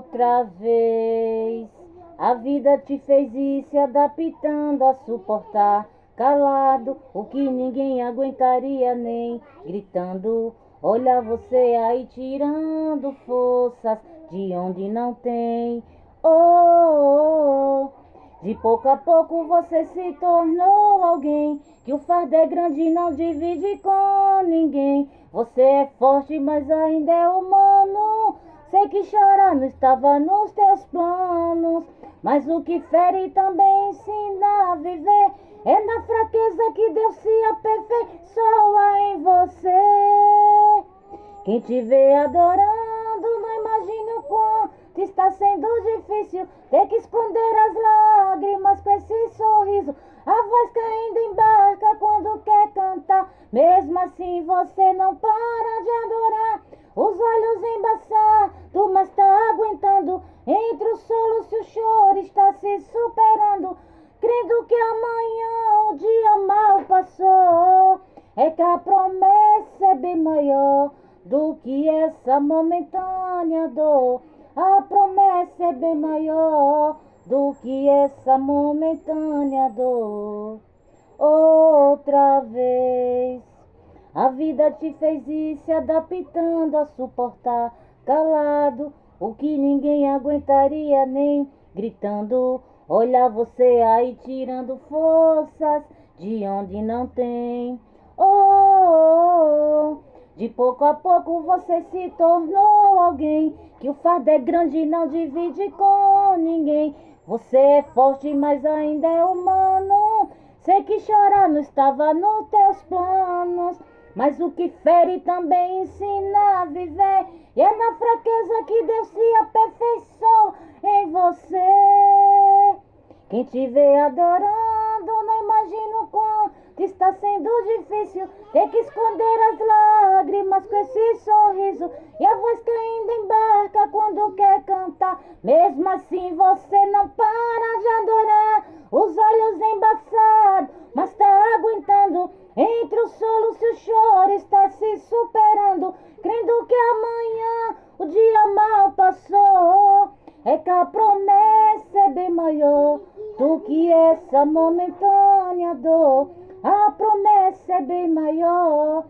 outra vez. A vida te fez ir se adaptando a suportar, calado, o que ninguém aguentaria nem gritando. Olha você aí tirando forças de onde não tem. Oh, oh, oh. De pouco a pouco você se tornou alguém que o fardo é grande e não divide com ninguém. Você é forte, mas ainda é humano. Sei que chorar não estava nos teus planos, mas o que fere também ensina a viver. É na fraqueza que Deus se aperfeiçoa em você. Quem te vê adorando não imagina o quanto está sendo difícil ter que esconder as lágrimas com esse sorriso. A voz caindo embarca quando quer cantar, mesmo assim você não para de adorar. Os olhos embaçados, mas tá aguentando. Entre os soluços o choro está se superando, crendo que amanhã o dia mal passou. É que a promessa é bem maior do que essa momentânea dor. A promessa é bem maior do que essa momentânea dor. Outra vez a vida te fez ir se adaptando a suportar, calado, o que ninguém aguentaria nem gritando. Olha você aí tirando forças de onde não tem. Oh, oh, oh. De pouco a pouco você se tornou alguém que o fardo é grande e não divide com ninguém. Você é forte, mas ainda é humano. Sei que chorar não estava nos teus planos, mas o que fere também ensina a viver. E é na fraqueza que Deus se aperfeiçoa em você. Quem te vê adorando não imagina o quanto está sendo difícil ter que esconder as lágrimas com esse sorriso. E a voz caindo embarca quando quer cantar, mesmo assim você não para de adorar. Os olhos embaçados, mas tá aguentando. Entre os soluços o choro está se superando, crendo que amanhã o dia mal passou. É que a promessa é bem maior do que essa momentânea dor. A promessa é bem maior.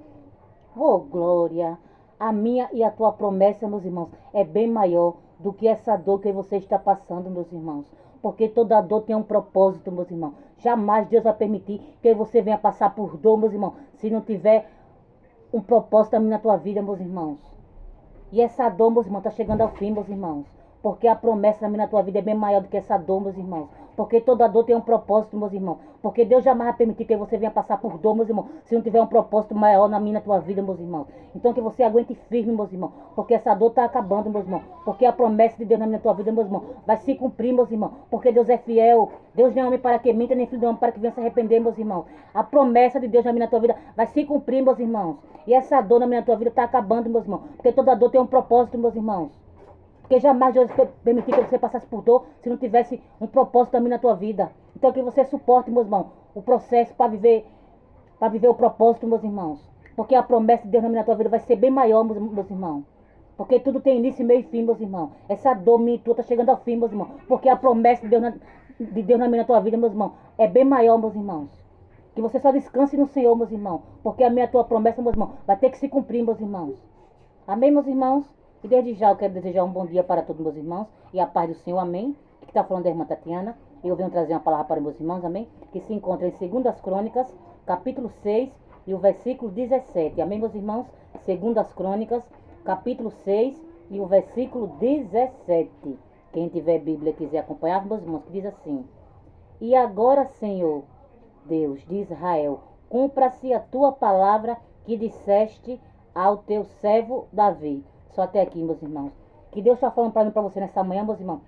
Oh, glória! A minha e a tua promessa, meus irmãos, é bem maior do que essa dor que você está passando, meus irmãos. Porque toda dor tem um propósito, meus irmãos. Jamais Deus vai permitir que você venha passar por dor, meus irmãos, se não tiver um propósito também na tua vida, meus irmãos. E essa dor, meus irmãos, está chegando ao fim, meus irmãos. Porque a promessa também na tua vida é bem maior do que essa dor, meus irmãos. Porque toda dor tem um propósito, meus irmãos. Porque Deus jamais vai permitir que você venha passar por dor, meus irmãos, se não tiver um propósito maior na minha, na tua vida, meus irmãos. Então que você aguente firme, meus irmãos. Porque essa dor está acabando, meus irmãos. Porque a promessa de Deus na minha, tua vida, meus irmãos, vai se cumprir, meus irmãos. Porque Deus é fiel. Deus não é homem para que minta, nem filho do homem para que venha se arrepender, meus irmãos. A promessa de Deus na minha, na tua vida vai se cumprir, meus irmãos. E essa dor na minha, na tua vida está acabando, meus irmãos. Porque toda dor tem um propósito, meus irmãos. Porque jamais Deus permitir que você passasse por dor se não tivesse um propósito também na tua vida. Então que você suporte, meus irmãos, o processo para viver o propósito, meus irmãos. Porque a promessa de Deus na tua vida vai ser bem maior, meus irmãos. Porque tudo tem início, meio e fim, meus irmãos. Essa dor minha e tua está chegando ao fim, meus irmãos. Porque a promessa de Deus na tua vida, meus irmãos, é bem maior, meus irmãos. Que você só descanse no Senhor, meus irmãos. Porque a minha tua promessa, meus irmãos, vai ter que se cumprir, meus irmãos. Amém, meus irmãos? E desde já eu quero desejar um bom dia para todos meus irmãos e a paz do Senhor, amém. Que está falando da irmã Tatiana. Eu venho trazer uma palavra para meus irmãos, amém. Que se encontra em 2 Crônicas, capítulo 6 e o versículo 17. Amém, meus irmãos? 2 Crônicas, capítulo 6 e o versículo 17. Quem tiver Bíblia e quiser acompanhar, meus irmãos, que diz assim: E agora, Senhor, Deus de Israel, cumpra-se a tua palavra que disseste ao teu servo Davi. Só até aqui, meus irmãos. Que Deus está falando para mim, para você nessa manhã, meus irmãos.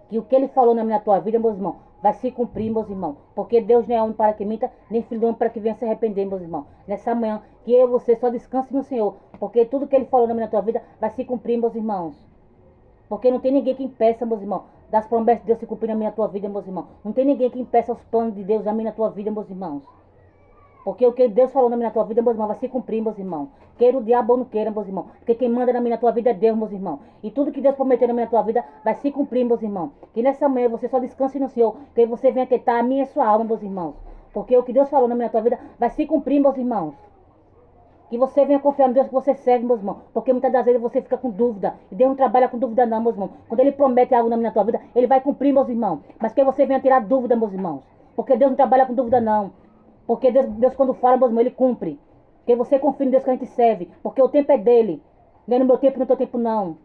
Que o que Ele falou na minha tua vida, meus irmãos, vai se cumprir, meus irmãos. Porque Deus não é homem para que minta, nem filho do homem para que venha se arrepender, meus irmãos. Nessa manhã, que eu e você só descanse no Senhor. Porque tudo que Ele falou na minha tua vida vai se cumprir, meus irmãos. Porque não tem ninguém que impeça, meus irmãos, das promessas de Deus se cumprir na minha tua vida, meus irmãos. Não tem ninguém que impeça os planos de Deus na minha tua vida, meus irmãos. Porque o que Deus falou na minha tua vida, meus irmãos, vai se cumprir, meus irmãos. Queira o diabo ou não queira, meus irmãos. Porque quem manda na minha tua vida é Deus, meus irmãos. E tudo que Deus prometeu na minha tua vida vai se cumprir, meus irmãos. Que nessa manhã você só descanse no Senhor. Que você venha aquietar a minha e a sua alma, meus irmãos. Porque o que Deus falou na minha tua vida vai se cumprir, meus irmãos. Que você venha confiar no Deus que você serve, meus irmãos. Porque muitas das vezes você fica com dúvida. E Deus não trabalha com dúvida não, meus irmãos. Quando Ele promete algo na minha tua vida, Ele vai cumprir, meus irmãos. Mas que você venha tirar dúvida, meus irmãos. Porque Deus não trabalha com dúvida não. Porque Deus quando fala, meus irmãos, Ele cumpre. Que você confie no Deus que a gente serve. Porque o tempo é dele. Não é no meu tempo, no teu tempo não.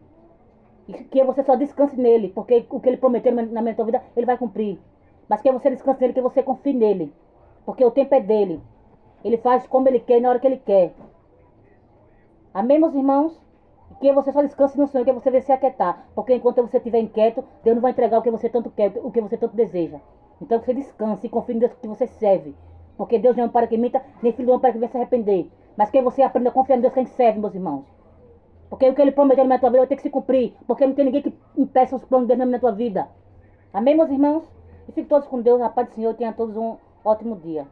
E que você só descanse nele. Porque o que Ele prometeu na minha tua vida, Ele vai cumprir. Mas que você descanse nele, que você confie nele. Porque o tempo é dele. Ele faz como Ele quer e na hora que Ele quer. Amém, meus irmãos? Que você só descanse no Senhor, que você vai se aquietar. Porque enquanto você estiver inquieto, Deus não vai entregar o que você tanto quer, o que você tanto deseja. Então que você descanse e confie no Deus que você serve. Porque Deus não é um para que minta, nem filho não é um para que venha se arrepender. Mas que você aprenda a confiar no Deus que a gente serve, meus irmãos. Porque o que Ele prometeu na minha tua vida vai ter que se cumprir. Porque não tem ninguém que impeça os planos de Deus na minha tua vida. Amém, meus irmãos? E fiquem todos com Deus. A paz do Senhor. Tenha todos um ótimo dia.